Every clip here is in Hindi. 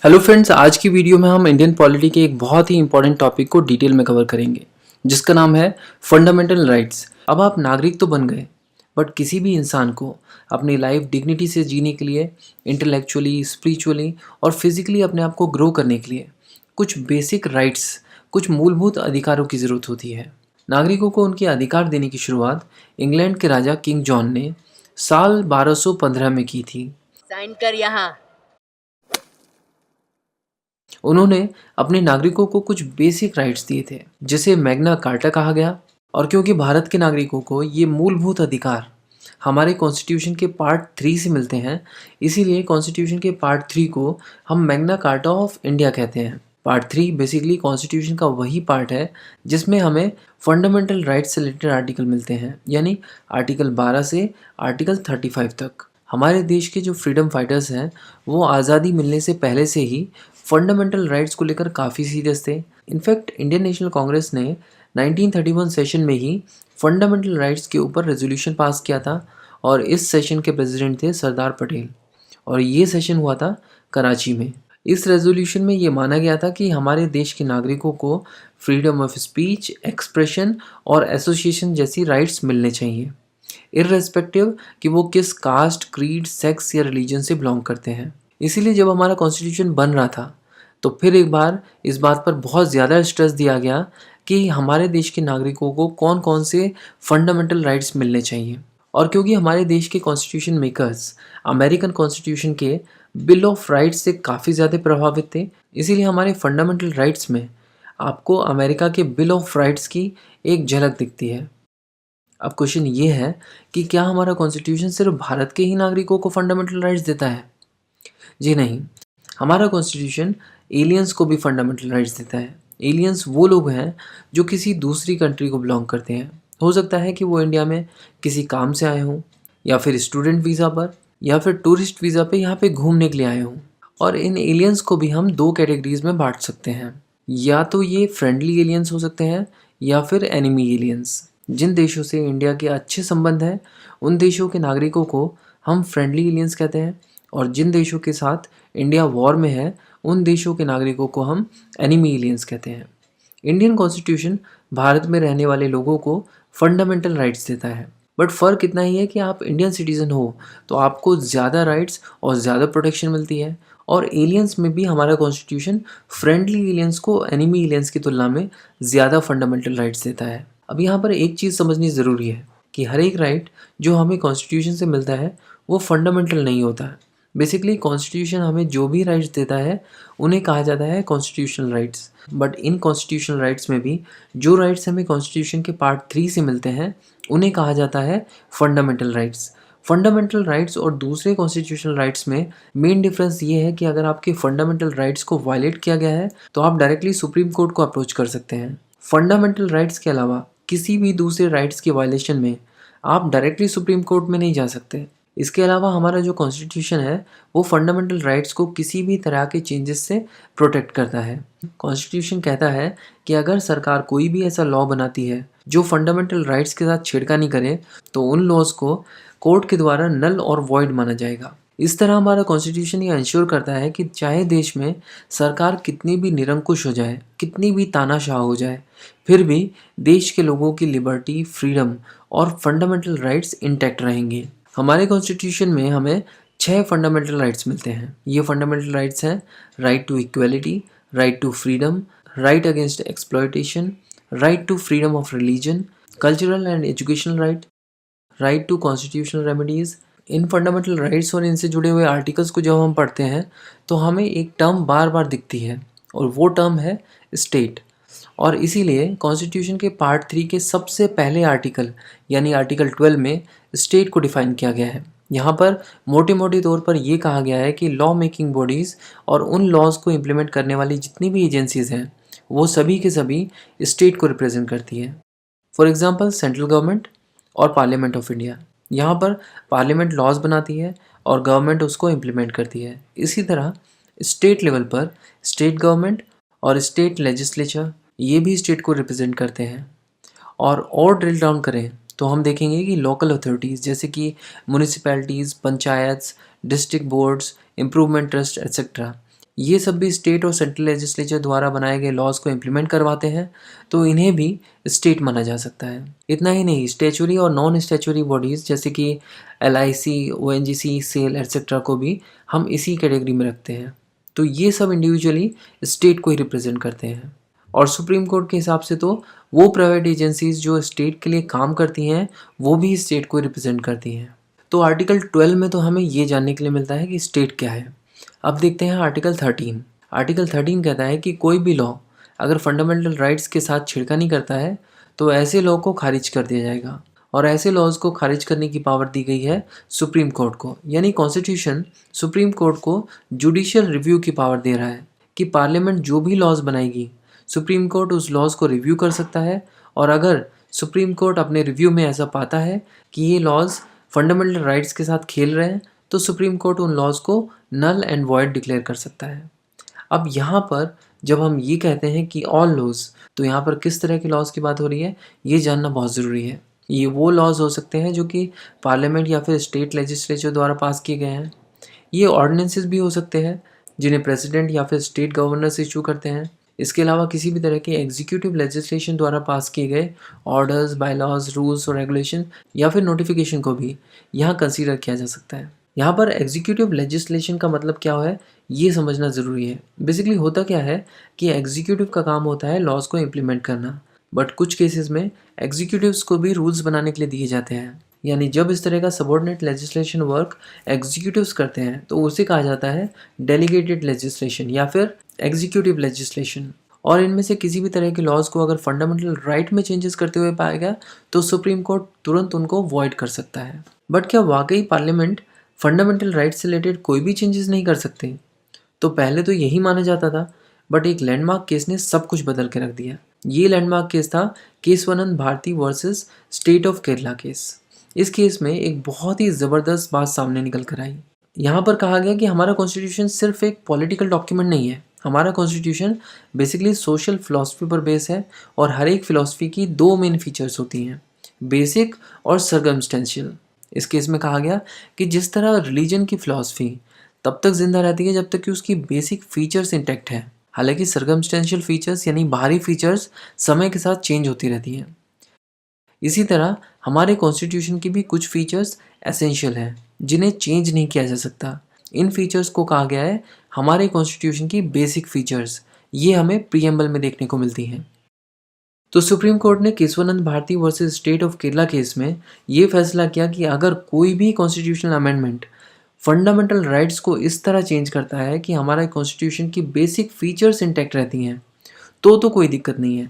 हेलो फ्रेंड्स, आज की वीडियो में हम इंडियन पॉलिटी के एक बहुत ही इंपॉर्टेंट टॉपिक को डिटेल में कवर करेंगे जिसका नाम है फंडामेंटल राइट्स। अब आप नागरिक तो बन गए, बट किसी भी इंसान को अपनी लाइफ डिग्निटी से जीने के लिए, इंटेलेक्चुअली, स्पिरिचुअली और फिजिकली अपने आप को ग्रो करने के लिए कुछ बेसिक राइट्स, कुछ मूलभूत अधिकारों की ज़रूरत होती है। नागरिकों को उनके अधिकार देने की शुरुआत इंग्लैंड के राजा किंग जॉन ने साल 1215 में की थी। साइन कर यहाँ। उन्होंने अपने नागरिकों को कुछ बेसिक राइट्स दिए थे जिसे मैग्ना कार्टा कहा गया। और क्योंकि भारत के नागरिकों को ये मूलभूत अधिकार हमारे कॉन्स्टिट्यूशन के पार्ट 3 से मिलते हैं, इसीलिए कॉन्स्टिट्यूशन के पार्ट 3 को हम मैग्ना कार्टा ऑफ इंडिया कहते हैं। पार्ट 3 बेसिकली कॉन्स्टिट्यूशन का वही पार्ट है जिसमें हमें फंडामेंटल राइट्स से रिलेटेड आर्टिकल मिलते हैं, यानी आर्टिकल 12 से आर्टिकल 35 तक। हमारे देश के जो फ्रीडम फाइटर्स हैं वो आज़ादी मिलने से पहले से ही फंडामेंटल राइट्स को लेकर काफ़ी सीरियस थे। इनफैक्ट इंडियन नेशनल कांग्रेस ने 1931 सेशन में ही फंडामेंटल राइट्स के ऊपर रेजोल्यूशन पास किया था और इस सेशन के प्रेसिडेंट थे सरदार पटेल, और ये सेशन हुआ था कराची में। इस रेजोल्यूशन में ये माना गया था कि हमारे देश के नागरिकों को फ्रीडम ऑफ स्पीच, एक्सप्रेशन और एसोसिएशन जैसी राइट्स मिलने चाहिए, इररेस्पेक्टिव कि वो किस कास्ट, क्रीड, सेक्स या रिलीजन से बिलोंग करते हैं। इसीलिए जब हमारा कॉन्स्टिट्यूशन बन रहा था तो फिर एक बार इस बात पर बहुत ज़्यादा स्ट्रेस दिया गया कि हमारे देश के नागरिकों को कौन कौन से फंडामेंटल राइट्स मिलने चाहिए। और क्योंकि हमारे देश के कॉन्स्टिट्यूशन मेकर्स अमेरिकन कॉन्स्टिट्यूशन के बिल ऑफ राइट्स से काफ़ी ज़्यादा प्रभावित थे, इसीलिए हमारे फंडामेंटल राइट्स में आपको अमेरिका के बिल ऑफ राइट्स की एक झलक दिखती है। अब क्वेश्चन ये है कि क्या हमारा कॉन्स्टिट्यूशन सिर्फ भारत के ही नागरिकों को फंडामेंटल राइट्स देता है? जी नहीं, हमारा कॉन्स्टिट्यूशन एलियंस को भी फंडामेंटल राइट्स देता है। एलियंस वो लोग हैं जो किसी दूसरी कंट्री को बिलोंग करते हैं। हो सकता है कि वो इंडिया में किसी काम से आए हों, या फिर स्टूडेंट वीज़ा पर, या फिर टूरिस्ट वीज़ा पे यहाँ पे घूमने के लिए आए हों। और इन एलियंस को भी हम दो कैटेगरीज में बांट सकते हैं, या तो ये फ्रेंडली एलियंस हो सकते हैं या फिर एनिमी एलियंस। जिन देशों से इंडिया के अच्छे संबंध हैं उन देशों के नागरिकों को हम फ्रेंडली एलियंस कहते हैं, और जिन देशों के साथ इंडिया वॉर में है उन देशों के नागरिकों को हम एनिमी एलियंस कहते हैं। इंडियन कॉन्स्टिट्यूशन भारत में रहने वाले लोगों को फंडामेंटल राइट्स देता है, बट फ़र्क इतना ही है कि आप इंडियन सिटीज़न हो तो आपको ज़्यादा राइट्स और ज़्यादा प्रोटेक्शन मिलती है। और एलियंस में भी हमारा कॉन्स्टिट्यूशन फ्रेंडली एलियंस को एनिमी एलियंस की तुलना में ज़्यादा फंडामेंटल राइट्स देता है। अब यहाँ पर एक चीज़ समझनी ज़रूरी है कि हर एक राइट जो हमें कॉन्स्टिट्यूशन से मिलता है वो फंडामेंटल नहीं होता है। बेसिकली कॉन्स्टिट्यूशन हमें जो भी राइट्स देता है उन्हें कहा जाता है constitutional rights. But in constitutional rights में भी जो राइट्स हमें कॉन्स्टिट्यूशन के पार्ट 3 से मिलते हैं उन्हें कहा जाता है फंडामेंटल राइट्स। फंडामेंटल राइट्स और दूसरे कॉन्स्टिट्यूशनल राइट्स में मेन डिफरेंस ये है कि अगर आपके फंडामेंटल राइट्स को वायलेट किया गया है तो आप डायरेक्टली सुप्रीम कोर्ट को अप्रोच कर सकते हैं। फंडामेंटल राइट्स के अलावा किसी भी दूसरे राइट्स के वायलेशन में आप डायरेक्टली सुप्रीम कोर्ट में नहीं जा सकते। इसके अलावा हमारा जो कॉन्स्टिट्यूशन है वो फंडामेंटल राइट्स को किसी भी तरह के चेंजेस से प्रोटेक्ट करता है। कॉन्स्टिट्यूशन कहता है कि अगर सरकार कोई भी ऐसा लॉ बनाती है जो फंडामेंटल राइट्स के साथ छेड़खानी करे तो उन लॉज को कोर्ट के द्वारा नल और वॉइड माना जाएगा। इस तरह हमारा कॉन्स्टिट्यूशन ये इंश्योर करता है कि चाहे देश में सरकार कितनी भी निरंकुश हो जाए, कितनी भी तानाशाह हो जाए, फिर भी देश के लोगों की लिबर्टी, फ्रीडम और फंडामेंटल राइट्स इंटैक्ट रहेंगे। हमारे कॉन्स्टिट्यूशन में हमें 6 फंडामेंटल राइट्स मिलते हैं। ये फंडामेंटल राइट्स हैं: right to equality, right to freedom, right against exploitation, right to freedom of religion, cultural and educational right, right to constitutional remedies. इन फंडामेंटल राइट्स और इनसे जुड़े हुए आर्टिकल्स को जब हम पढ़ते हैं तो हमें एक टर्म बार बार दिखती है, और वो टर्म है स्टेट। और इसीलिए कॉन्स्टिट्यूशन के पार्ट 3 के सबसे पहले आर्टिकल यानी आर्टिकल 12 में स्टेट को डिफाइन किया गया है। यहाँ पर मोटे मोटे तौर पर ये कहा गया है कि लॉ मेकिंग बॉडीज़ और उन लॉज को इम्प्लीमेंट करने वाली जितनी भी एजेंसीज़ हैं वो सभी के सभी स्टेट को रिप्रेजेंट करती है। फॉर एग्जांपल सेंट्रल गवर्नमेंट और पार्लियामेंट ऑफ इंडिया। यहाँ पर पार्लियामेंट लॉज बनाती है और गवर्नमेंट उसको इम्प्लीमेंट करती है। इसी तरह स्टेट लेवल पर स्टेट गवर्नमेंट और स्टेट लेजिस्लेचर ये भी स्टेट को रिप्रेजेंट करते हैं। और ड्रिल डाउन करें तो हम देखेंगे कि लोकल अथॉरिटीज़ जैसे कि municipalities, panchayats, district boards, improvement trust etcetera, ये सब भी स्टेट और सेंट्रल लेजिस्लेचर द्वारा बनाए गए लॉज को इम्प्लीमेंट करवाते हैं, तो इन्हें भी स्टेट माना जा सकता है। इतना ही नहीं, स्टैच्यूरी और नॉन स्टैच्यूरी बॉडीज़ जैसे कि LIC, ONGC, सेल एटसेट्रा को भी हम इसी कैटेगरी में रखते हैं। तो ये सब इंडिविजुअली स्टेट को ही रिप्रेजेंट करते हैं। और सुप्रीम कोर्ट के हिसाब से तो वो प्राइवेट एजेंसीज जो स्टेट के लिए काम करती हैं वो भी स्टेट को रिप्रेजेंट करती हैं। तो आर्टिकल 12 में तो हमें ये जानने के लिए मिलता है कि स्टेट क्या है। अब देखते हैं आर्टिकल 13। आर्टिकल 13 कहता है कि कोई भी लॉ अगर फंडामेंटल राइट्स के साथ छेड़खानी करता है तो ऐसे लॉ को खारिज कर दिया जाएगा। और ऐसे लॉज को खारिज करने की पावर दी गई है सुप्रीम कोर्ट को, यानी कॉन्स्टिट्यूशन सुप्रीम कोर्ट को जुडिशियल रिव्यू की पावर दे रहा है कि पार्लियामेंट जो भी लॉज बनाएगी सुप्रीम कोर्ट उस लॉज को रिव्यू कर सकता है। और अगर सुप्रीम कोर्ट अपने रिव्यू में ऐसा पाता है कि ये लॉज फंडामेंटल राइट्स के साथ खेल रहे हैं तो सुप्रीम कोर्ट उन लॉज को नल एंड वॉइड डिक्लेयर कर सकता है। अब यहाँ पर जब हम ये कहते हैं कि ऑल लॉज, तो यहाँ पर किस तरह के लॉज की बात हो रही है ये जानना बहुत ज़रूरी है। ये वो लॉज हो सकते हैं जो कि पार्लियामेंट या फिर स्टेट लेजिस्लेचर द्वारा पास किए गए हैं। ये ऑर्डिनेंसेस भी हो सकते हैं जिन्हें प्रेसिडेंट या फिर स्टेट गवर्नर्स इशू करते हैं। इसके अलावा किसी भी तरह के एग्जीक्यूटिव लेजिस्लेशन द्वारा पास किए गए ऑर्डर्स, बायलॉज, रूल्स और रेगुलेशन या फिर नोटिफिकेशन को भी यहाँ कंसीडर किया जा सकता है। यहाँ पर एग्जीक्यूटिव लेजिस्लेशन का मतलब क्या है ये समझना ज़रूरी है। बेसिकली होता क्या है कि एग्जीक्यूटिव का काम होता है लॉज को इम्प्लीमेंट करना, बट कुछ केसेस में एग्जीक्यूटिव्स को भी रूल्स बनाने के लिए दिए जाते हैं। यानी जब इस तरह का सबऑर्डिनेट लेजिस्लेशन वर्क एग्जीक्यूटिव्स करते हैं तो उसे कहा जाता है डेलीगेटेड लेजिस्लेशन या फिर एग्जीक्यूटिव लेजिस्लेशन। और इनमें से किसी भी तरह के लॉज को अगर फंडामेंटल राइट में चेंजेस करते हुए पाया गया तो सुप्रीम कोर्ट तुरंत उनको वॉइड कर सकता है। बट क्या वाकई पार्लियामेंट फंडामेंटल राइट्स से रिलेटेड कोई भी चेंजेस नहीं कर सकते? तो पहले तो यही माना जाता था, बट एक लैंडमार्क केस ने सब कुछ बदल के रख दिया। ये लैंडमार्क केस था Kesavananda Bharati versus state of Kerala case. इस केस में एक बहुत ही ज़बरदस्त बात सामने निकल कर आई। यहाँ पर कहा गया कि हमारा कॉन्स्टिट्यूशन सिर्फ एक पॉलिटिकल डॉक्यूमेंट नहीं है। हमारा कॉन्स्टिट्यूशन बेसिकली सोशल फिलॉसफी पर बेस है और हर एक फिलॉसफी की दो मेन फीचर्स होती हैं, बेसिक और सर्कमस्टेंशियल। इस केस में कहा गया कि जिस तरह रिलीजन की फिलॉसफी तब तक जिंदा रहती है जब तक कि उसकी बेसिक फीचर्स इंटैक्ट है, हालांकि सर्कमस्टेंशियल फीचर्स यानी बाहरी फीचर्स समय के साथ चेंज होती रहती हैं। इसी तरह हमारे कॉन्स्टिट्यूशन की भी कुछ फीचर्स एसेंशियल हैं जिन्हें चेंज नहीं किया जा सकता। इन फीचर्स को कहा गया है हमारे कॉन्स्टिट्यूशन की बेसिक फीचर्स। ये हमें प्रीएम्बल में देखने को मिलती हैं। तो सुप्रीम कोर्ट ने Kesavananda Bharati versus state of Kerala case में ये फैसला किया कि अगर कोई भी कॉन्स्टिट्यूशनल अमेंडमेंट फंडामेंटल राइट्स को इस तरह चेंज करता है कि हमारा कॉन्स्टिट्यूशन की बेसिक फीचर्स इंटैक्ट रहती हैं तो कोई दिक्कत नहीं है।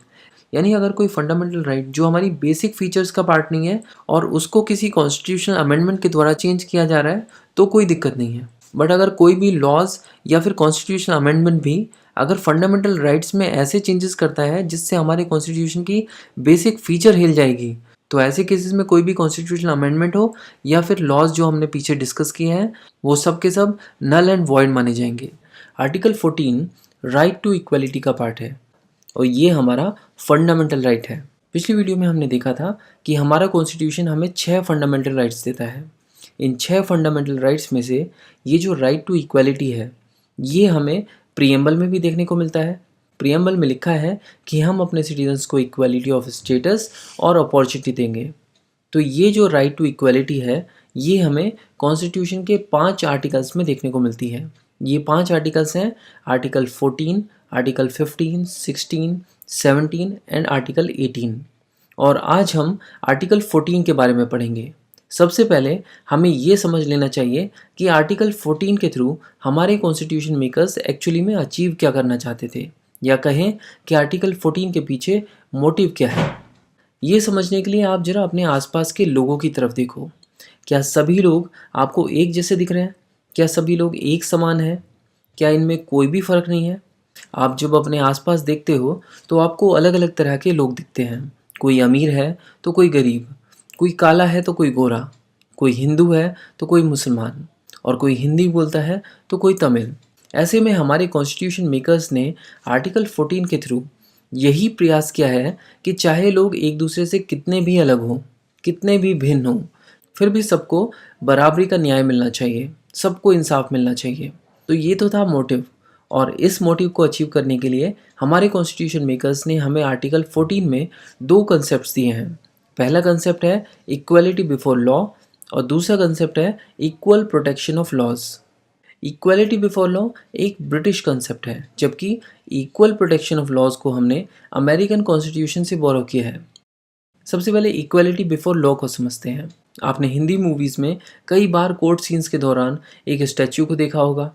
यानी अगर कोई फंडामेंटल राइट जो हमारी बेसिक फीचर्स का पार्ट नहीं है और उसको किसी कॉन्स्टिट्यूशनल अमेंडमेंट के द्वारा चेंज किया जा रहा है तो कोई दिक्कत नहीं है। बट अगर कोई भी लॉज या फिर कॉन्स्टिट्यूशनल अमेंडमेंट भी अगर फंडामेंटल राइट्स में ऐसे चेंजेस करता है जिससे हमारे कॉन्स्टिट्यूशन की बेसिक फीचर हिल जाएगी, तो ऐसे केसेस में कोई भी कॉन्स्टिट्यूशनल अमेंडमेंट हो या फिर लॉज जो हमने पीछे डिस्कस किए हैं वो सब के सब नल एंड वॉइड माने जाएंगे। आर्टिकल 14 राइट टू इक्वलिटी का पार्ट है और ये हमारा फंडामेंटल राइट है। पिछली वीडियो में हमने देखा था कि हमारा कॉन्स्टिट्यूशन हमें 6 फंडामेंटल राइट्स देता है। इन 6 फंडामेंटल राइट्स में से ये जो राइट टू इक्वलिटी है ये हमें प्रीएम्बल में भी देखने को मिलता है। प्रीएम्बल में लिखा है कि हम अपने सिटीजन्स को इक्वलिटी ऑफ स्टेटस और अपॉर्चुनिटी देंगे। तो ये जो राइट टू इक्वलिटी है ये हमें कॉन्स्टिट्यूशन के 5 आर्टिकल्स में देखने को मिलती है। ये 5 आर्टिकल्स हैं, आर्टिकल 14, आर्टिकल 15, 16, 17 एंड आर्टिकल 18। और आज हम आर्टिकल 14 के बारे में पढ़ेंगे। सबसे पहले हमें ये समझ लेना चाहिए कि आर्टिकल 14 के थ्रू हमारे कॉन्स्टिट्यूशन मेकर्स एक्चुअली में अचीव क्या करना चाहते थे, या कहें कि आर्टिकल 14 के पीछे मोटिव क्या है। ये समझने के लिए आप जरा अपने आसपास के लोगों की तरफ देखो। क्या सभी लोग आपको एक जैसे दिख रहे हैं? क्या सभी लोग एक समान हैं? क्या इनमें कोई भी फ़र्क नहीं है? आप जब अपने आसपास देखते हो तो आपको अलग अलग तरह के लोग दिखते हैं। कोई अमीर है तो कोई गरीब, कोई काला है तो कोई गोरा, कोई हिंदू है तो कोई मुसलमान, और कोई हिंदी बोलता है तो कोई तमिल। ऐसे में हमारे कॉन्स्टिट्यूशन मेकर्स ने आर्टिकल 14 के थ्रू यही प्रयास किया है कि चाहे लोग एक दूसरे से कितने भी अलग हों, कितने भी भिन्न हों, फिर भी सबको बराबरी का न्याय मिलना चाहिए, सबको इंसाफ मिलना चाहिए। तो ये तो था मोटिव। और इस मोटिव को अचीव करने के लिए हमारे कॉन्स्टिट्यूशन मेकर्स ने हमें आर्टिकल 14 में दो कंसेप्ट दिए हैं। पहला कंसेप्ट है इक्वलिटी बिफोर लॉ और दूसरा कंसेप्ट है equal protection of laws. Equality before law एक ब्रिटिश कंसेप्ट है, जबकि इक्वल प्रोटेक्शन ऑफ लॉज को हमने अमेरिकन कॉन्स्टिट्यूशन से बोरो किया है। सबसे पहले इक्वलिटी बिफोर लॉ को समझते हैं। आपने हिंदी मूवीज़ में कई बार कोर्ट सीन्स के दौरान एक स्टैच्यू को देखा होगा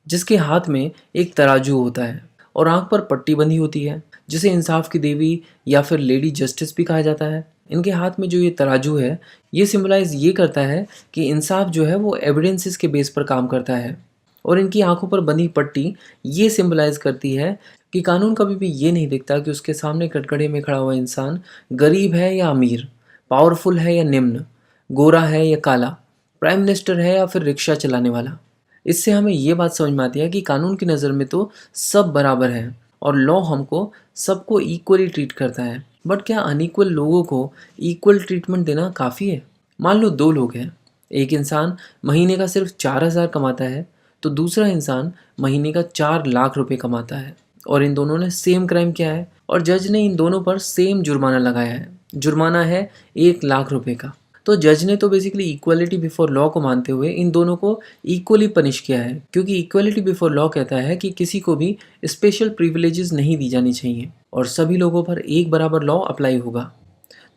जिसके हाथ में एक तराजू होता है और आंख पर पट्टी बंधी होती है, जिसे इंसाफ की देवी या फिर लेडी जस्टिस भी कहा जाता है। इनके हाथ में जो ये तराजू है, ये सिंबलाइज ये करता है कि इंसाफ जो है वो एविडेंसेस के बेस पर काम करता है, और इनकी आंखों पर बंधी पट्टी ये सिंबलाइज करती है कि कानून कभी भी ये नहीं देखता कि उसके सामने कटघरे में खड़ा हुआ इंसान गरीब है या अमीर, पावरफुल है या निम्न, गोरा है या काला, प्राइम मिनिस्टर है या फिर रिक्शा चलाने वाला। इससे हमें ये बात समझ में आती है कि कानून की नज़र में तो सब बराबर हैं और लॉ हमको सबको इक्वली ट्रीट करता है। बट क्या अनइक्वल लोगों को इक्वल ट्रीटमेंट देना काफ़ी है? मान लो दो लोग हैं, एक इंसान महीने का सिर्फ 4,000 कमाता है तो दूसरा इंसान महीने का 4 लाख रुपए कमाता है, और इन दोनों ने सेम क्राइम किया है और जज ने इन दोनों पर सेम जुर्माना लगाया है। जुर्माना है 1 लाख रुपए का। तो जज ने तो बेसिकली इक्वलिटी बिफोर लॉ को मानते हुए इन दोनों को इक्वली पनिश किया है, क्योंकि इक्वलिटी बिफोर लॉ कहता है कि किसी को भी स्पेशल प्रिविलेजेस नहीं दी जानी चाहिए और सभी लोगों पर एक बराबर लॉ अप्लाई होगा।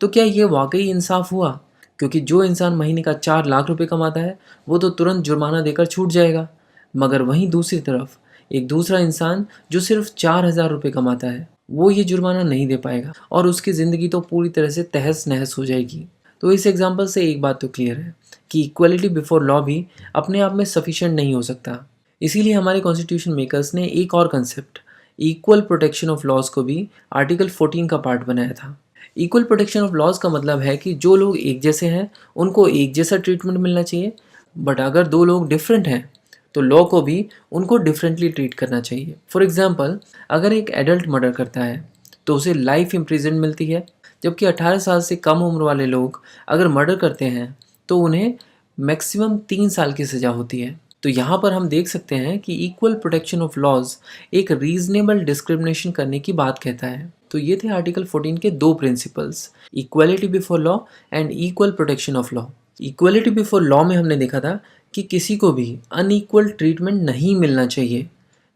तो क्या ये वाकई इंसाफ हुआ? क्योंकि जो इंसान महीने का 4 लाख रुपए कमाता है वो तो तुरंत जुर्माना देकर छूट जाएगा, मगर वहीं दूसरी तरफ एक दूसरा इंसान जो सिर्फ 4,000 रुपये कमाता है वो ये जुर्माना नहीं दे पाएगा और उसकी ज़िंदगी तो पूरी तरह से तहस नहस हो जाएगी। तो इस एग्जाम्पल से एक बात तो क्लियर है कि इक्वलिटी बिफोर लॉ भी अपने आप में सफिशिएंट नहीं हो सकता। इसीलिए हमारे कॉन्स्टिट्यूशन मेकर्स ने एक और concept equal protection of laws को भी आर्टिकल 14 का पार्ट बनाया था। इक्वल प्रोटेक्शन ऑफ लॉज का मतलब है कि जो लोग एक जैसे हैं उनको एक जैसा ट्रीटमेंट मिलना चाहिए, बट अगर दो लोग डिफरेंट हैं तो लॉ को भी उनको डिफरेंटली ट्रीट करना चाहिए। फॉर एग्जाम्पल, अगर एक एडल्ट मर्डर करता है तो उसे लाइफ इम्प्रिजनमेंट मिलती है, जबकि 18 साल से कम उम्र वाले लोग अगर मर्डर करते हैं तो उन्हें मैक्सिमम 3 साल की सज़ा होती है। तो यहाँ पर हम देख सकते हैं कि इक्वल प्रोटेक्शन ऑफ लॉज एक रीजनेबल डिस्क्रिमिनेशन करने की बात कहता है। तो ये थे आर्टिकल 14 के दो principles, equality before law and equal protection of law. Equality before law में हमने देखा था कि किसी को भी अनइक्वल ट्रीटमेंट नहीं मिलना चाहिए,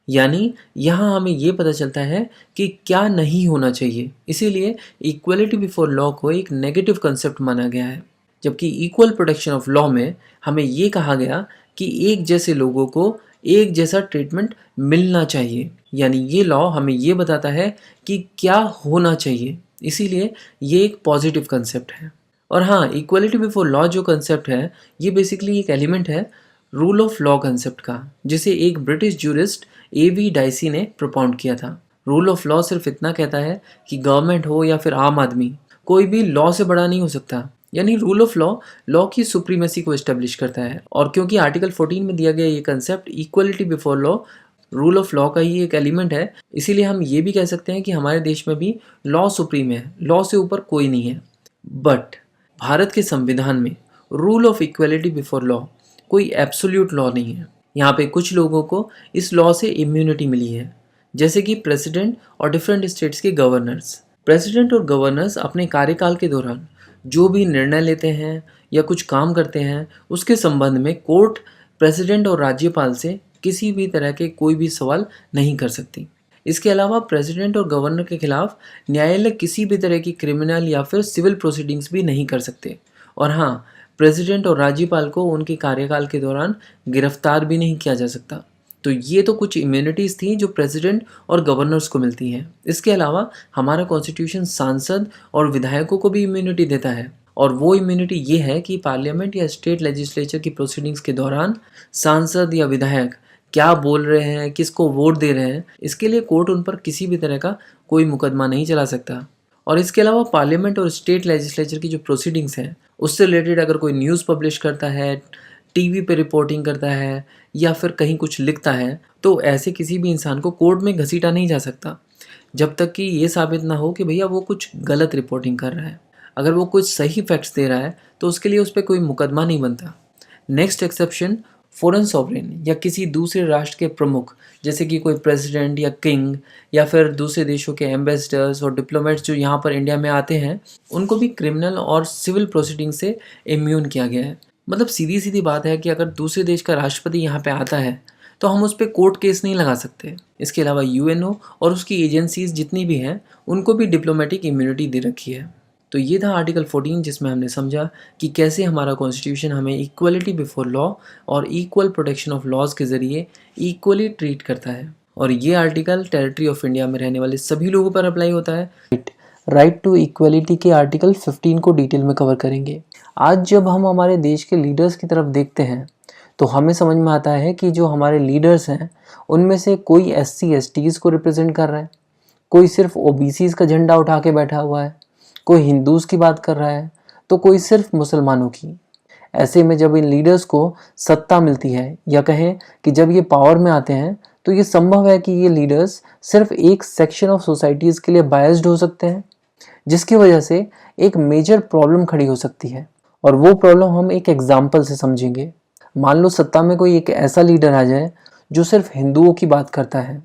यानी यहाँ हमें ये पता चलता है कि क्या नहीं होना चाहिए। इसीलिए इक्वलिटी बिफोर लॉ को एक नेगेटिव कंसेप्ट माना गया है, जबकि इक्वल प्रोटेक्शन ऑफ लॉ में हमें ये कहा गया कि एक जैसे लोगों को एक जैसा ट्रीटमेंट मिलना चाहिए, यानी ये लॉ हमें ये बताता है कि क्या होना चाहिए। इसीलिए ये एक पॉजिटिव कंसेप्ट है। और हाँ, इक्वलिटी बिफोर लॉ जो कंसेप्ट है ये बेसिकली एक एलिमेंट है रूल ऑफ लॉ कंसेप्ट का, जिसे एक ब्रिटिश जूरिस्ट A.V. डाइसी ने प्रोपाउंड किया था। रूल ऑफ लॉ सिर्फ इतना कहता है कि गवर्नमेंट हो या फिर आम आदमी, कोई भी लॉ से बड़ा नहीं हो सकता। यानी रूल ऑफ लॉ की सुप्रीमेसी को एस्टेब्लिश करता है। और क्योंकि आर्टिकल 14 में दिया गया ये concept equality before law rule of law का ही एक एलिमेंट है, इसीलिए हम ये भी कह सकते हैं कि हमारे देश में भी लॉ सुप्रीम है, लॉ से ऊपर कोई नहीं है। बट भारत के संविधान में rule of equality before law कोई एब्सोल्यूट लॉ नहीं है। यहाँ पे कुछ लोगों को इस लॉ से इम्यूनिटी मिली है, जैसे कि प्रेसिडेंट और डिफरेंट स्टेट्स के गवर्नर्स। प्रेसिडेंट और गवर्नर्स अपने कार्यकाल के दौरान जो भी निर्णय लेते हैं या कुछ काम करते हैं उसके संबंध में कोर्ट प्रेसिडेंट और राज्यपाल से किसी भी तरह के कोई भी सवाल नहीं कर सकती। इसके अलावा प्रेसिडेंट और गवर्नर के खिलाफ न्यायालय किसी भी तरह की क्रिमिनल या फिर सिविल प्रोसीडिंग्स भी नहीं कर सकते। और हाँ, प्रेसिडेंट और राज्यपाल को उनके कार्यकाल के दौरान गिरफ्तार भी नहीं किया जा सकता। तो ये तो कुछ इम्यूनिटीज़ थी जो प्रेसिडेंट और गवर्नर्स को मिलती हैं। इसके अलावा हमारा कॉन्स्टिट्यूशन सांसद और विधायकों को भी इम्यूनिटी देता है, और वो इम्यूनिटी ये है कि पार्लियामेंट या स्टेट लेजिस्लेचर की प्रोसीडिंग्स के दौरान सांसद या विधायक क्या बोल रहे हैं, किसको वोट दे रहे हैं, इसके लिए कोर्ट उन पर किसी भी तरह का कोई मुकदमा नहीं चला सकता। और इसके अलावा पार्लियामेंट और स्टेट लेजिस्लेचर की जो प्रोसीडिंग्स हैं उससे रिलेटेड अगर कोई न्यूज़ पब्लिश करता है, टीवी पे रिपोर्टिंग करता है या फिर कहीं कुछ लिखता है, तो ऐसे किसी भी इंसान को कोर्ट में घसीटा नहीं जा सकता जब तक कि ये साबित ना हो कि भैया वो कुछ गलत रिपोर्टिंग कर रहा है। अगर वो कुछ सही फैक्ट्स दे रहा है तो उसके लिए उस पर कोई मुकदमा नहीं बनता। नेक्स्ट एक्सेप्शन फॉरेन सॉवरेन या किसी दूसरे राष्ट्र के प्रमुख, जैसे कि कोई प्रेसिडेंट या किंग या फिर दूसरे देशों के एम्बेसडर्स और डिप्लोमेट्स जो यहाँ पर इंडिया में आते हैं, उनको भी क्रिमिनल और सिविल प्रोसीडिंग से इम्यून किया गया है। मतलब सीधी सीधी बात है कि अगर दूसरे देश का राष्ट्रपति यहाँ पे आता है तो हम उस पर कोर्ट केस नहीं लगा सकते। इसके अलावा यूएनओ और उसकी एजेंसीज जितनी भी हैं उनको भी डिप्लोमेटिक इम्यूनिटी दे रखी है। तो ये था आर्टिकल 14, जिसमें हमने समझा कि कैसे हमारा कॉन्स्टिट्यूशन हमें इक्वलिटी बिफोर लॉ और इक्वल प्रोटेक्शन ऑफ लॉज के ज़रिए इक्वली ट्रीट करता है। और ये आर्टिकल टेरिटरी ऑफ इंडिया में रहने वाले सभी लोगों पर अप्लाई होता है। राइट टू इक्वलिटी के आर्टिकल 15 को डिटेल में कवर करेंगे। आज जब हम हमारे देश के लीडर्स की तरफ देखते हैं तो हमें समझ में आता है कि जो हमारे लीडर्स हैं उनमें से कोई SC STs को रिप्रेजेंट कर रहा है, कोई सिर्फ OBCs का झंडा उठा के बैठा हुआ है, कोई हिंदूज की बात कर रहा है, तो कोई सिर्फ मुसलमानों की। ऐसे में जब इन लीडर्स को सत्ता मिलती है या कहें कि जब ये पावर में आते हैं तो ये संभव है कि ये लीडर्स सिर्फ एक सेक्शन ऑफ सोसाइटीज़ के लिए बायस्ड हो सकते हैं, जिसकी वजह से एक मेजर प्रॉब्लम खड़ी हो सकती है। और वो प्रॉब्लम हम एक एग्जाम्पल से समझेंगे। मान लो सत्ता में कोई एक ऐसा लीडर आ जाए जो सिर्फ हिंदुओं की बात करता है,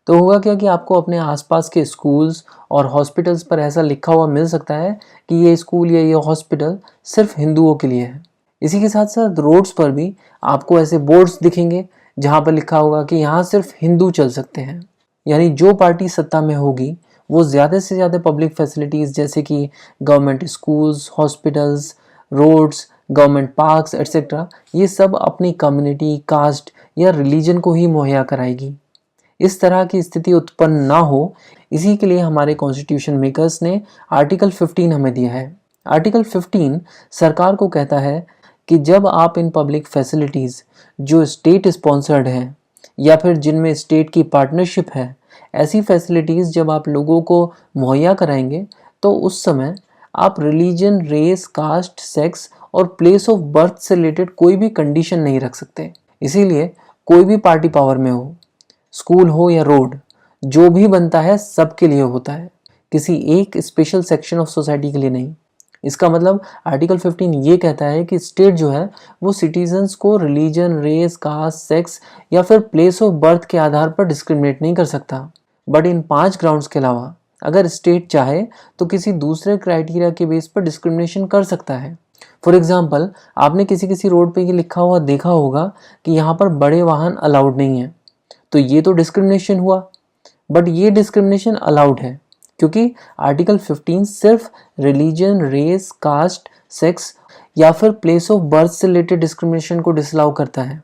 तो होगा क्या कि आपको अपने आसपास के स्कूल्स और हॉस्पिटल्स पर ऐसा लिखा हुआ मिल सकता है कि ये स्कूल या ये हॉस्पिटल सिर्फ हिंदुओं के लिए है। इसी के साथ साथ रोड्स पर भी आपको ऐसे बोर्ड्स दिखेंगे जहाँ पर लिखा होगा कि यहाँ सिर्फ हिंदू चल सकते हैं। यानी जो पार्टी सत्ता में होगी वो ज़्यादा से ज़्यादा पब्लिक फैसिलिटीज़ जैसे कि government schools, hospitals, roads, government parks etcetera, ये सब अपनी कम्युनिटी, कास्ट या रिलीजन को ही मुहैया कराएगी। इस तरह की स्थिति उत्पन्न ना हो, इसी के लिए हमारे कॉन्स्टिट्यूशन मेकर्स ने आर्टिकल 15 हमें दिया है। आर्टिकल 15 सरकार को कहता है कि जब आप इन पब्लिक फैसिलिटीज़ जो स्टेट स्पॉन्सर्ड हैं या फिर जिनमें स्टेट की पार्टनरशिप है, ऐसी फैसिलिटीज़ जब आप लोगों को मुहैया कराएंगे तो उस समय आप रिलीजन, रेस, कास्ट, सेक्स और प्लेस ऑफ बर्थ से रिलेटेड कोई भी कंडीशन नहीं रख सकते। इसीलिए कोई भी पार्टी पावर में हो, स्कूल हो या रोड, जो भी बनता है सबके लिए होता है, किसी एक स्पेशल सेक्शन ऑफ सोसाइटी के लिए नहीं। इसका मतलब आर्टिकल 15 ये कहता है कि स्टेट जो है वो सिटीजन्स को रिलीजन, रेस, कास्ट, सेक्स या फिर प्लेस ऑफ बर्थ के आधार पर डिस्क्रिमिनेट नहीं कर सकता। बट इन 5 ग्राउंड्स के अलावा अगर स्टेट चाहे तो किसी दूसरे क्राइटेरिया के बेस पर डिस्क्रिमिनेशन कर सकता है। फॉर एग्जाम्पल, आपने किसी रोड पे ये लिखा हुआ देखा होगा कि यहाँ पर बड़े वाहन अलाउड नहीं है, तो ये तो डिस्क्रिमिनेशन हुआ। बट ये डिस्क्रिमिनेशन अलाउड है क्योंकि आर्टिकल 15 सिर्फ रिलीजन, रेस, कास्ट, सेक्स या फिर प्लेस ऑफ बर्थ से रिलेटेड डिस्क्रिमिनेशन को डिसअलाउ करता है।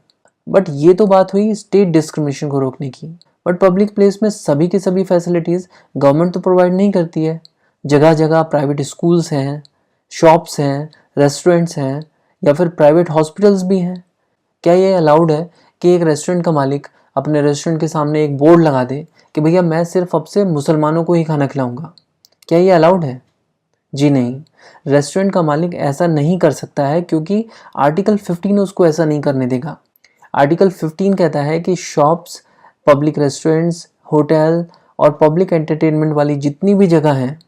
बट ये तो बात हुई स्टेट डिस्क्रिमिनेशन को रोकने की। बट पब्लिक प्लेस में सभी की सभी फैसिलिटीज़ गवर्नमेंट तो प्रोवाइड नहीं करती है। जगह जगह प्राइवेट स्कूल्स हैं, शॉप्स हैं, रेस्टोरेंट्स हैं या फिर प्राइवेट हॉस्पिटल्स भी हैं। क्या ये अलाउड है कि एक रेस्टोरेंट का मालिक अपने रेस्टोरेंट के सामने एक बोर्ड लगा दे कि भैया मैं सिर्फ अब से मुसलमानों को ही खाना खिलाऊंगा? क्या ये अलाउड है? जी नहीं, रेस्टोरेंट का मालिक ऐसा नहीं कर सकता है क्योंकि आर्टिकल 15 उसको ऐसा नहीं करने देगा। आर्टिकल 15 कहता है कि शॉप्स, पब्लिक रेस्टोरेंट्स, होटल और पब्लिक एंटरटेनमेंट वाली जितनी भी जगह हैं,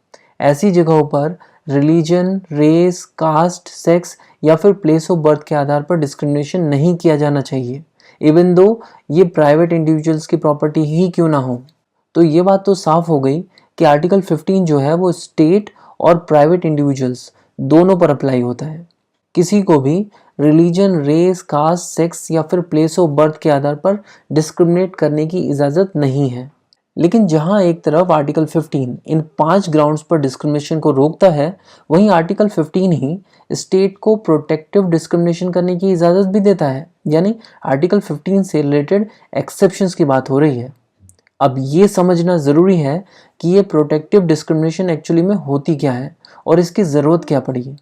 ऐसी जगहों पर रिलीजन, रेस, कास्ट, सेक्स या फिर प्लेस ऑफ बर्थ के आधार पर डिस्क्रिमिनेशन नहीं किया जाना चाहिए, इवन दो ये प्राइवेट इंडिविजुअल्स की प्रॉपर्टी ही क्यों ना हो। तो ये बात तो साफ हो गई कि आर्टिकल 15 जो है वो स्टेट और प्राइवेट इंडिविजुअल्स दोनों पर अप्लाई होता है। किसी को भी रिलीजन, रेस, कास्ट, सेक्स या फिर प्लेस ऑफ बर्थ के आधार पर डिस्क्रिमिनेट करने की इजाज़त नहीं है। लेकिन जहां एक तरफ आर्टिकल 15 इन 5 ग्राउंड्स पर डिस्क्रिमिनेशन को रोकता है, वहीं आर्टिकल 15 ही स्टेट को प्रोटेक्टिव डिस्क्रिमिनेशन करने की इजाज़त भी देता है। यानी आर्टिकल 15 से रिलेटेड एक्सेप्शंस की बात हो रही है। अब ये समझना ज़रूरी है कि ये प्रोटेक्टिव डिस्क्रिमिनेशन एक्चुअली में होती क्या है और इसकी ज़रूरत क्या पड़ी है।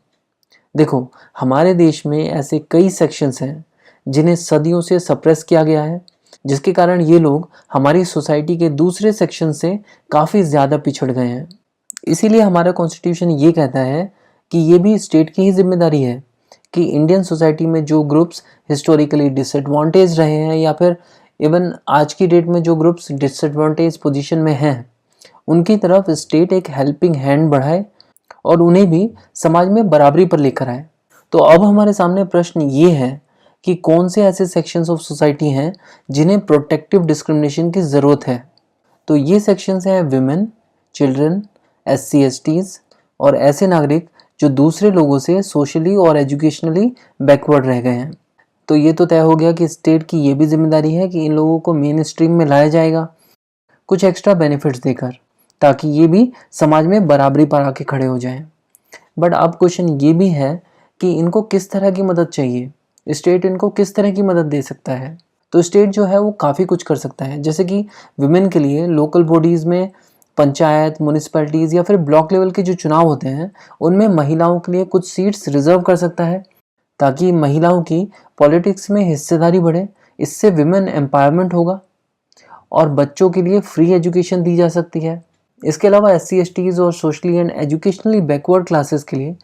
देखो, हमारे देश में ऐसे कई सेक्शंस हैं जिन्हें सदियों से सप्रेस किया गया है, जिसके कारण ये लोग हमारी सोसाइटी के दूसरे सेक्शन से काफ़ी ज़्यादा पिछड़ गए हैं। इसीलिए हमारा कॉन्स्टिट्यूशन ये कहता है कि ये भी स्टेट की ही जिम्मेदारी है कि इंडियन सोसाइटी में जो ग्रुप्स हिस्टोरिकली डिसएडवांटेज रहे हैं या फिर इवन आज की डेट में जो ग्रुप्स डिसएडवांटेज पोजीशन में हैं, उनकी तरफ स्टेट एक हेल्पिंग हैंड बढ़ाए और उन्हें भी समाज में बराबरी पर लेकर आए। तो अब हमारे सामने प्रश्न ये है कि कौन से ऐसे सेक्शंस ऑफ सोसाइटी हैं जिन्हें प्रोटेक्टिव डिस्क्रिमिनेशन की ज़रूरत है। तो ये सेक्शंस हैं विमेन, चिल्ड्रन, SC/STs और ऐसे नागरिक जो दूसरे लोगों से सोशली और एजुकेशनली बैकवर्ड रह गए हैं। तो ये तो तय हो गया कि स्टेट की ये भी जिम्मेदारी है कि इन लोगों को मेन स्ट्रीम में लाया जाएगा कुछ एक्स्ट्रा बेनिफिट्स देकर, ताकि ये भी समाज में बराबरी पर आके खड़े हो जाएं। बट अब क्वेश्चन ये भी है कि इनको किस तरह की मदद चाहिए, स्टेट इनको किस तरह की मदद दे सकता है। तो स्टेट जो है वो काफ़ी कुछ कर सकता है, जैसे कि विमेन के लिए लोकल बॉडीज़ में, पंचायत, म्यूनिसिपैलिटीज़ या फिर ब्लॉक लेवल के जो चुनाव होते हैं उनमें महिलाओं के लिए कुछ सीट्स रिजर्व कर सकता है, ताकि महिलाओं की पॉलिटिक्स में हिस्सेदारी बढ़े। इससे विमेन एम्पावरमेंट होगा और बच्चों के लिए फ्री एजुकेशन दी जा सकती है। इसके अलावा SC/STs और socially and educationally backward classes के लिए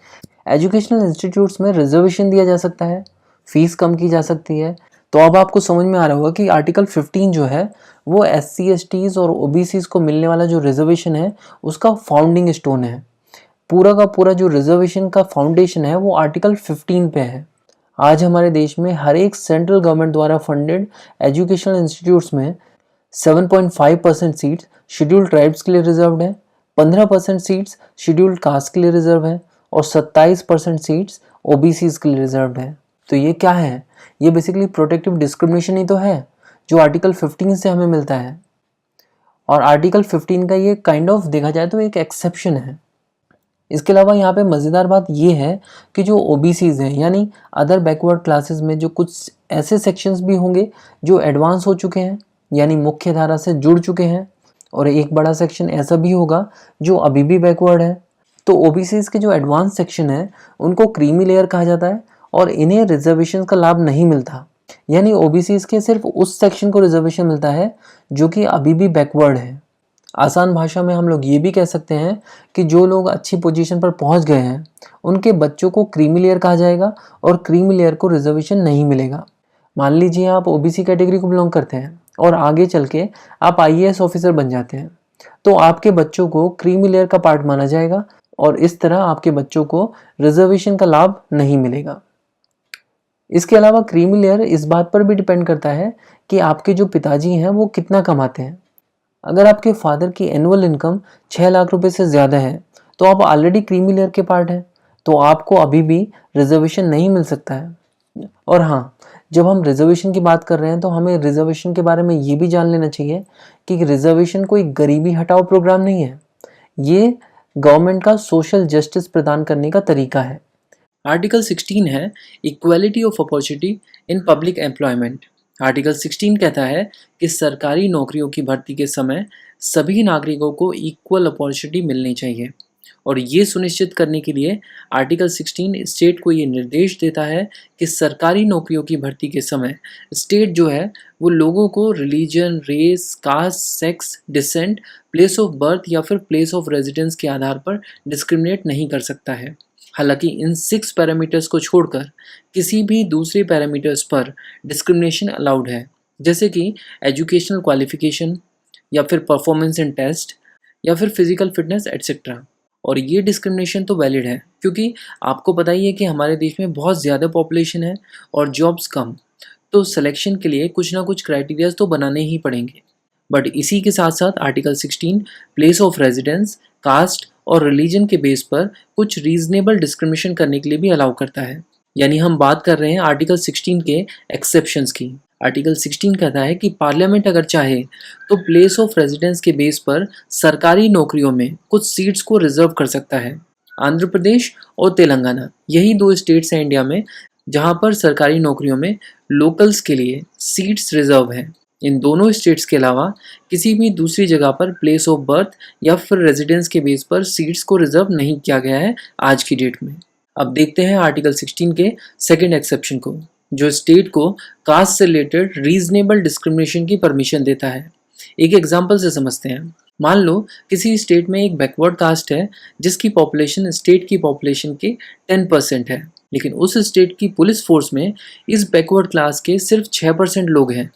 एजुकेशनल इंस्टीट्यूट्स में रिजर्वेशन दिया जा सकता है, फीस कम की जा सकती है। तो अब आपको समझ में आ रहा होगा कि आर्टिकल 15 जो है वो SC/STs और OBCs को मिलने वाला जो रिजर्वेशन है उसका फाउंडिंग स्टोन है। पूरा का पूरा जो रिजर्वेशन का फाउंडेशन है वो आर्टिकल 15 पे है। आज हमारे देश में हर एक सेंट्रल गवर्नमेंट द्वारा फंडेड एजुकेशनल इंस्टीट्यूट्स में 7.5% सीट्स शेड्यूल्ड ट्राइब्स के लिए रिजर्व्ड है, 15% सीट्स शेड्यूल्ड कास्ट के लिए रिजर्व है और 27% सीट्स OBCs के लिए रिजर्व्ड है। तो ये क्या है? ये बेसिकली प्रोटेक्टिव डिस्क्रिमिनेशन ही तो है जो आर्टिकल 15 से हमें मिलता है। और आर्टिकल 15 का ये काइंड ऑफ देखा जाए तो एक एक्सेप्शन है। इसके अलावा यहाँ पे मज़ेदार बात ये है कि जो OBCs हैं यानी अदर बैकवर्ड क्लासेस में जो कुछ ऐसे सेक्शंस भी होंगे जो एडवांस हो चुके हैं यानी मुख्य धारा से जुड़ चुके हैं, और एक बड़ा सेक्शन ऐसा भी होगा जो अभी भी बैकवर्ड है। तो OBCs के जो एडवांस सेक्शन है उनको क्रीमी लेयर कहा जाता है और इन्हें रिजर्वेशन का लाभ नहीं मिलता, यानी OBCs के सिर्फ उस सेक्शन को रिजर्वेशन मिलता है जो कि अभी भी बैकवर्ड है। आसान भाषा में हम लोग ये भी कह सकते हैं कि जो लोग अच्छी पोजीशन पर पहुंच गए हैं उनके बच्चों को क्रीमी लेयर कहा जाएगा और क्रीमी लेयर को रिजर्वेशन नहीं मिलेगा। मान लीजिए आप OBC कैटेगरी को बिलोंग करते हैं और आगे चल के आप IAS ऑफिसर बन जाते हैं, तो आपके बच्चों को क्रीमी लेयर का पार्ट माना जाएगा और इस तरह आपके बच्चों को रिजर्वेशन का लाभ नहीं मिलेगा। इसके अलावा क्रीमी लेयर इस बात पर भी डिपेंड करता है कि आपके जो पिताजी हैं वो कितना कमाते हैं। अगर आपके फादर की एनुअल इनकम 6 लाख रुपए से ज़्यादा है तो आप ऑलरेडी क्रीमी लेयर के पार्ट हैं, तो आपको अभी भी रिजर्वेशन नहीं मिल सकता है। और हाँ, जब हम रिजर्वेशन की बात कर रहे हैं तो हमें रिजर्वेशन के बारे में ये भी जान लेना चाहिए कि रिजर्वेशन कोई गरीबी हटाओ प्रोग्राम नहीं है, ये गवर्नमेंट का सोशल जस्टिस प्रदान करने का तरीका है। आर्टिकल 16 है equality of opportunity in public employment. Article 16 कहता है कि सरकारी नौकरियों की भर्ती के समय सभी नागरिकों को इक्वल अपॉर्चुनिटी मिलनी चाहिए, और ये सुनिश्चित करने के लिए आर्टिकल 16 स्टेट को ये निर्देश देता है कि सरकारी नौकरियों की भर्ती के समय स्टेट जो है वो लोगों को religion, race, caste, sex, descent, place of birth या फिर प्लेस ऑफ रेजिडेंस के आधार पर डिस्क्रिमिनेट नहीं कर सकता है। हालांकि इन 6 पैरामीटर्स को छोड़कर किसी भी दूसरे पैरामीटर्स पर डिस्क्रिमिनेशन अलाउड है, जैसे कि एजुकेशनल क्वालिफिकेशन या फिर परफॉर्मेंस इन टेस्ट या फिर फिजिकल फिटनेस एट्सेट्रा। और ये डिस्क्रिमिनेशन तो वैलिड है क्योंकि आपको पता ही है कि हमारे देश में बहुत ज़्यादा पॉपुलेशन है और जॉब्स कम, तो सिलेक्शन के लिए कुछ ना कुछ क्राइटेरियाज तो बनाने ही पड़ेंगे। बट इसी के साथ साथ article 16 place of residence, caste और रिलीजन के बेस पर कुछ रीजनेबल डिस्क्रिमिनेशन करने के लिए भी अलाउ करता है। यानी हम बात कर रहे हैं आर्टिकल 16 के एक्सेप्शंस की। आर्टिकल 16 कहता है कि पार्लियामेंट अगर चाहे तो प्लेस ऑफ रेजिडेंस के बेस पर सरकारी नौकरियों में कुछ सीट्स को रिजर्व कर सकता है। आंध्र प्रदेश और तेलंगाना यही 2 स्टेट्स हैं इंडिया में जहां पर सरकारी नौकरियों में लोकल्स के लिए सीट्स रिजर्व हैं। इन दोनों स्टेट्स के अलावा किसी भी दूसरी जगह पर प्लेस ऑफ बर्थ या फिर रेजिडेंस के बेस पर सीट्स को रिजर्व नहीं किया गया है आज की डेट में। अब देखते हैं आर्टिकल 16 के सेकंड एक्सेप्शन को, जो स्टेट को कास्ट से रिलेटेड रीजनेबल डिस्क्रिमिनेशन की परमिशन देता है। एक एग्जांपल से समझते हैं। मान लो किसी स्टेट में एक बैकवर्ड कास्ट है जिसकी पॉपुलेशन स्टेट की पॉपुलेशन के 10% है, लेकिन उस स्टेट की पुलिस फोर्स में इस बैकवर्ड क्लास के सिर्फ 6% लोग हैं।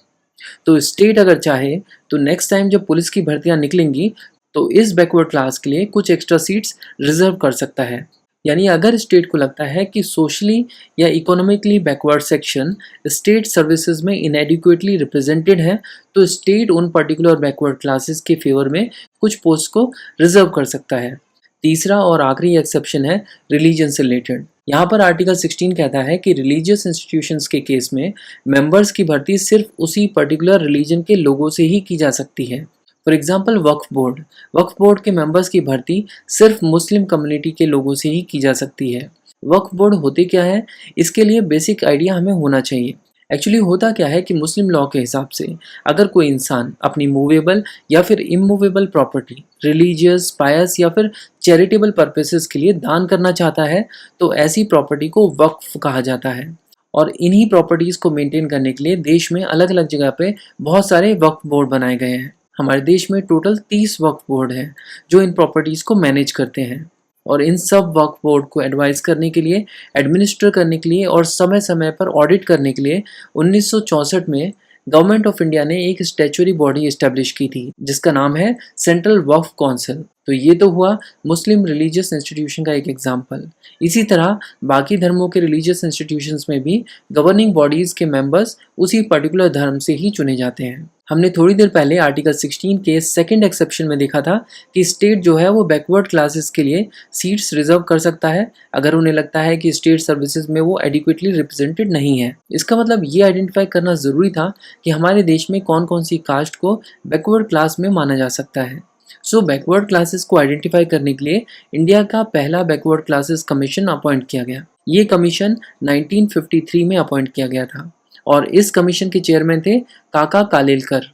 तो स्टेट अगर चाहे तो नेक्स्ट टाइम जब पुलिस की भर्तियां निकलेंगी तो इस बैकवर्ड क्लास के लिए कुछ एक्स्ट्रा सीट्स रिजर्व कर सकता है। यानी अगर स्टेट को लगता है कि सोशली या economically backward section state services में इनएडिक्वेटली रिप्रेजेंटेड है, तो स्टेट उन पर्टिकुलर बैकवर्ड क्लासेस के फेवर में कुछ पोस्ट को रिजर्व कर सकता है। तीसरा और आखिरी एक्सेप्शन है रिलीजन से रिलेटेड। यहाँ पर आर्टिकल 16 कहता है कि रिलीजियस इंस्टीट्यूशंस के केस में मेंबर्स की भर्ती सिर्फ उसी पर्टिकुलर रिलीजन के लोगों से ही की जा सकती है। फॉर एग्जाम्पल वक्फ बोर्ड के मेंबर्स की भर्ती सिर्फ मुस्लिम कम्युनिटी के लोगों से ही की जा सकती है। वक्फ बोर्ड होते क्या है, इसके लिए बेसिक आइडिया हमें होना चाहिए। एक्चुअली होता क्या है कि मुस्लिम लॉ के हिसाब से अगर कोई इंसान अपनी मूवेबल या फिर इमूवेबल प्रॉपर्टी रिलीजियस, पायस या फिर चैरिटेबल पर्पसेस के लिए दान करना चाहता है, तो ऐसी प्रॉपर्टी को वक्फ कहा जाता है। और इन्हीं प्रॉपर्टीज़ को मेंटेन करने के लिए देश में अलग अलग जगह पे बहुत सारे वक्फ बोर्ड बनाए गए हैं। हमारे देश में टोटल 30 वक्फ बोर्ड हैं जो इन प्रॉपर्टीज़ को मैनेज करते हैं। और इन सब वक्फ बोर्ड को एडवाइस करने के लिए, एडमिनिस्टर करने के लिए और समय समय पर ऑडिट करने के लिए 1964 में गवर्नमेंट ऑफ इंडिया ने एक स्टैच्यूटरी बॉडी इस्टेब्लिश की थी जिसका नाम है सेंट्रल वक्फ काउंसिल। तो ये तो हुआ मुस्लिम रिलीजियस इंस्टीट्यूशन का एक एग्जाम्पल। इसी तरह बाकी धर्मों के रिलीजियस इंस्टीट्यूशंस में भी गवर्निंग बॉडीज़ के मेंबर्स उसी पर्टिकुलर धर्म से ही चुने जाते हैं। हमने थोड़ी देर पहले आर्टिकल 16 के सेकंड एक्सेप्शन में देखा था कि स्टेट जो है वो बैकवर्ड क्लासेस के लिए सीट्स रिजर्व कर सकता है अगर उन्हें लगता है कि स्टेट सर्विसेज में वो एडिक्वेटली रिप्रेजेंटेड नहीं है। इसका मतलब ये आइडेंटिफाई करना ज़रूरी था कि हमारे देश में कौन कौन सी कास्ट को बैकवर्ड क्लास में माना जा सकता है। सो बैकवर्ड क्लासेस को आइडेंटिफाई करने के लिए इंडिया का पहला बैकवर्ड क्लासेस कमीशन अपॉइंट किया गया। ये कमीशन 1953 में अपॉइंट किया गया था और इस कमीशन के चेयरमैन थे काका कालेलकर,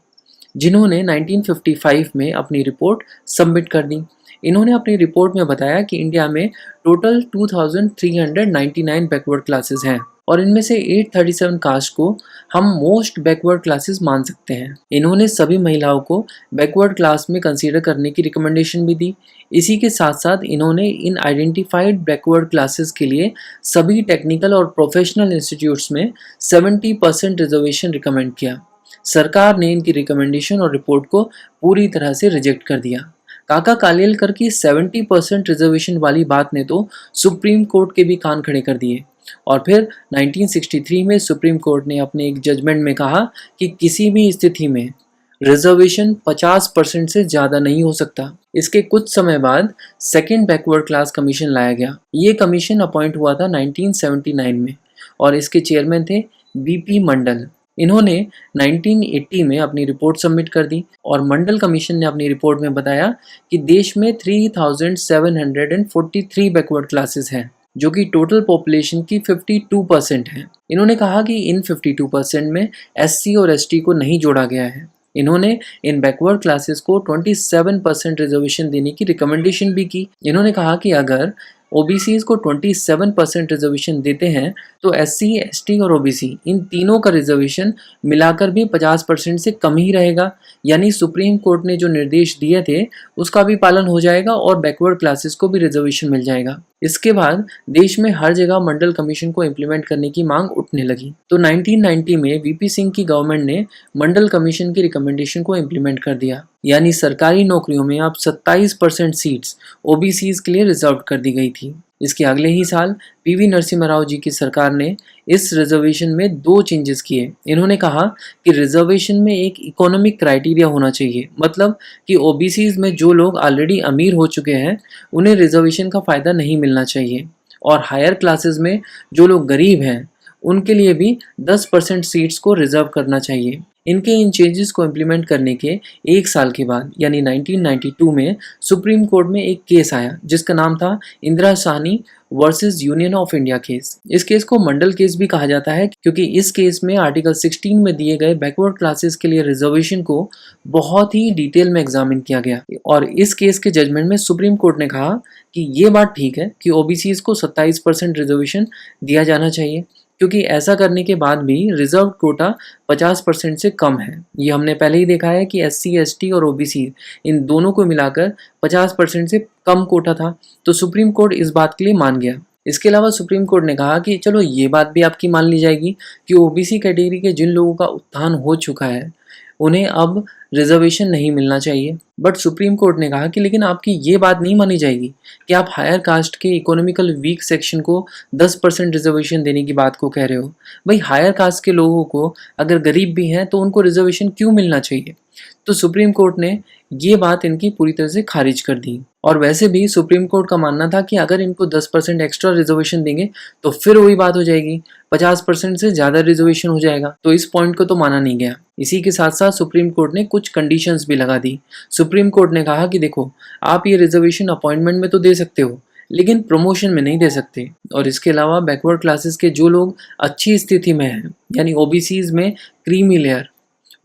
जिन्होंने 1955 में अपनी रिपोर्ट सबमिट कर दी। इन्होंने अपनी रिपोर्ट में बताया कि इंडिया में टोटल 2399 बैकवर्ड क्लासेस हैं और इनमें से 837 कास्ट को हम मोस्ट बैकवर्ड क्लासेस मान सकते हैं। इन्होंने सभी महिलाओं को बैकवर्ड क्लास में कंसीडर करने की रिकमेंडेशन भी दी। इसी के साथ साथ इन्होंने इन आइडेंटिफाइड बैकवर्ड क्लासेस के लिए सभी टेक्निकल और प्रोफेशनल इंस्टीट्यूट्स में 70% रिजर्वेशन रिकमेंड किया। सरकार ने इनकी रिकमेंडेशन और रिपोर्ट को पूरी तरह से रिजेक्ट कर दिया। काका कालेलकर की 70% रिजर्वेशन वाली बात ने तो सुप्रीम कोर्ट के भी कान खड़े कर दिए और फिर 1963 में सुप्रीम कोर्ट ने अपने एक जजमेंट में कहा कि किसी भी स्थिति में रिजर्वेशन 50% से ज़्यादा नहीं हो सकता। इसके कुछ समय बाद सेकेंड बैकवर्ड क्लास कमीशन लाया गया। ये कमीशन अपॉइंट हुआ था 1979 में और इसके चेयरमैन थे बीपी मंडल। इन्होंने 1980 में अपनी रिपोर्ट सबमिट कर दी और मंडल कमीशन ने अपनी रिपोर्ट में बताया कि देश में 3743 बैकवर्ड क्लासेस हैं जो कि टोटल पॉपुलेशन की 52% है। इन्होंने कहा कि इन 52% में एससी और एसटी को नहीं जोड़ा गया है। इन्होंने इन बैकवर्ड क्लासेस को 27% रिजर्वेशन देने की रिकमेंडेशन भी की। इन्होंने कहा कि अगर ओबीसीज को 27% रिजर्वेशन देते हैं तो एससी, एसटी और ओबीसी इन तीनों का रिजर्वेशन मिलाकर भी 50% से कम ही रहेगा। यानी सुप्रीम कोर्ट ने जो निर्देश दिए थे उसका भी पालन हो जाएगा और बैकवर्ड क्लासेस को भी रिजर्वेशन मिल जाएगा। इसके बाद देश में हर जगह मंडल कमीशन को इम्प्लीमेंट करने की मांग उठने लगी। तो 1990 में वीपी सिंह की गवर्नमेंट ने मंडल कमीशन की रिकमेंडेशन को इम्प्लीमेंट कर दिया। यानी सरकारी नौकरियों में अब 27% सीट्स ओबीसीज के लिए रिजर्व कर दी गई थी। इसके अगले ही साल पीवी नरसिम्हा राव जी की सरकार ने इस रिजर्वेशन में 2 चेंजेस किए। इन्होंने कहा कि रिजर्वेशन में एक इकोनॉमिक क्राइटेरिया होना चाहिए, मतलब कि ओबीसीज में जो लोग ऑलरेडी अमीर हो चुके हैं उन्हें रिजर्वेशन का फ़ायदा नहीं मिलना चाहिए और हायर क्लासेस में जो लोग गरीब हैं उनके लिए भी 10% सीट्स को रिजर्व करना चाहिए। इनके इन चेंजेस को इम्प्लीमेंट करने के 1 साल के बाद यानी 1992 में सुप्रीम कोर्ट में एक केस आया जिसका नाम था Indira Sahni versus union of India case. इस केस को मंडल केस भी कहा जाता है क्योंकि इस केस में आर्टिकल 16 में दिए गए बैकवर्ड क्लासेस के लिए रिजर्वेशन को बहुत ही डिटेल में एग्जामिन किया गया और इस केस के जजमेंट में सुप्रीम कोर्ट ने कहा कि ये बात ठीक है कि ओबीसीज को 27% रिजर्वेशन दिया जाना चाहिए क्योंकि ऐसा करने के बाद भी रिजर्व कोटा 50% से कम है। ये हमने पहले ही देखा है कि एससी, एसटी और ओबीसी इन दोनों को मिलाकर 50% से कम कोटा था, तो सुप्रीम कोर्ट इस बात के लिए मान गया। इसके अलावा सुप्रीम कोर्ट ने कहा कि चलो ये बात भी आपकी मान ली जाएगी कि ओबीसी कैटेगरी के जिन लोगों का उत्थान हो चुका है उन्हें अब रिजर्वेशन नहीं मिलना चाहिए। बट सुप्रीम कोर्ट ने कहा कि लेकिन आपकी ये बात नहीं मानी जाएगी कि आप हायर कास्ट के इकोनॉमिकल वीक सेक्शन को 10% रिजर्वेशन देने की बात को कह रहे हो। भाई हायर कास्ट के लोगों को अगर गरीब भी हैं तो उनको रिजर्वेशन क्यों मिलना चाहिए? तो सुप्रीम कोर्ट ने ये बात इनकी पूरी तरह से खारिज कर दी। और वैसे भी सुप्रीम कोर्ट का मानना था कि अगर इनको 10% एक्स्ट्रा रिजर्वेशन देंगे तो फिर वही बात हो जाएगी, 50% से ज़्यादा रिजर्वेशन हो जाएगा। तो इस पॉइंट को तो माना नहीं गया। इसी के साथ साथ सुप्रीम कोर्ट ने कुछ कंडीशंस भी लगा दी। सुप्रीम कोर्ट ने कहा कि देखो, आप ये रिजर्वेशन अपॉइंटमेंट में तो दे सकते हो लेकिन प्रमोशन में नहीं दे सकते। और इसके अलावा बैकवर्ड क्लासेस के जो लोग अच्छी स्थिति में हैं, यानी ओबीसीज में क्रीमी लेयर,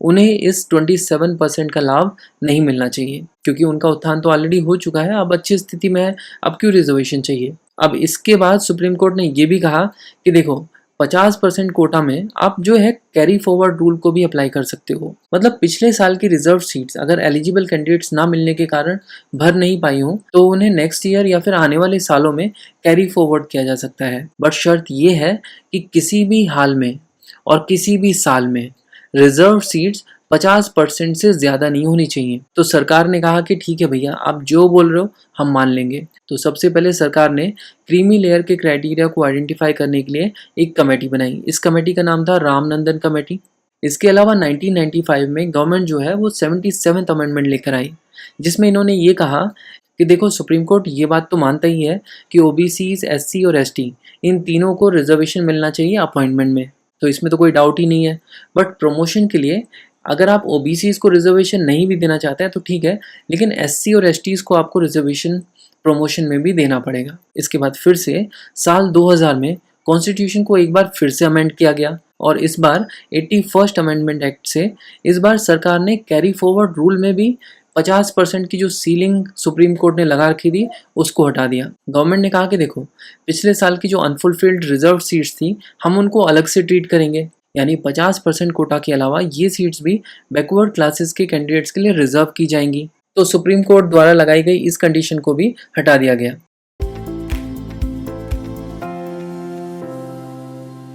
उन्हें इस 27% का लाभ नहीं मिलना चाहिए क्योंकि उनका उत्थान तो ऑलरेडी हो चुका है, अब अच्छी स्थिति में है, अब क्यों रिजर्वेशन चाहिए। अब इसके बाद सुप्रीम कोर्ट ने ये भी कहा कि देखो 50% कोटा में आप जो है कैरी फॉरवर्ड रूल को भी अप्लाई कर सकते हो। मतलब पिछले साल की रिजर्व सीट्स अगर एलिजिबल कैंडिडेट्स ना मिलने के कारण भर नहीं पाई हो तो उन्हें नेक्स्ट ईयर या फिर आने वाले सालों में कैरी फॉरवर्ड किया जा सकता है। बट शर्त ये है कि किसी भी हाल में और किसी भी साल में रिजर्व सीट्स 50% से ज़्यादा नहीं होनी चाहिए। तो सरकार ने कहा कि ठीक है भैया, आप जो बोल रहे हो हम मान लेंगे। तो सबसे पहले सरकार ने क्रीमी लेयर के क्राइटेरिया को आइडेंटिफाई करने के लिए एक कमेटी बनाई। इस कमेटी का नाम था रामनंदन कमेटी। इसके अलावा 1995 में गवर्नमेंट जो है वो 77th अमेंडमेंट लेकर आई, जिसमें इन्होंने ये कहा कि देखो सुप्रीम कोर्ट ये बात तो मानता ही है कि ओबीसीज, एससी और एसटी इन तीनों को रिजर्वेशन मिलना चाहिए अपॉइंटमेंट में, तो इसमें तो कोई डाउट ही नहीं है। बट प्रमोशन के लिए अगर आप ओबीसीज को रिजर्वेशन नहीं भी देना चाहते हैं तो ठीक है, लेकिन एससी और एसटीज को आपको रिजर्वेशन प्रमोशन में भी देना पड़ेगा। इसके बाद फिर से साल 2000 में कॉन्स्टिट्यूशन को एक बार फिर से अमेंड किया गया और इस बार 81st अमेंडमेंट एक्ट से इस बार सरकार ने कैरी फॉरवर्ड रूल में भी 50% की जो सीलिंग सुप्रीम कोर्ट ने लगा रखी थी उसको हटा दिया। गवर्नमेंट ने कहा कि देखो, पिछले साल की जो अनफुलफिल्ड रिजर्व सीट्स थी हम उनको अलग से ट्रीट करेंगे, यानी 50% कोटा के अलावा ये सीट्स भी बैकवर्ड क्लासेस के कैंडिडेट्स के लिए रिजर्व की जाएंगी। तो सुप्रीम कोर्ट द्वारा लगाई गई इस कंडीशन को भी हटा दिया गया।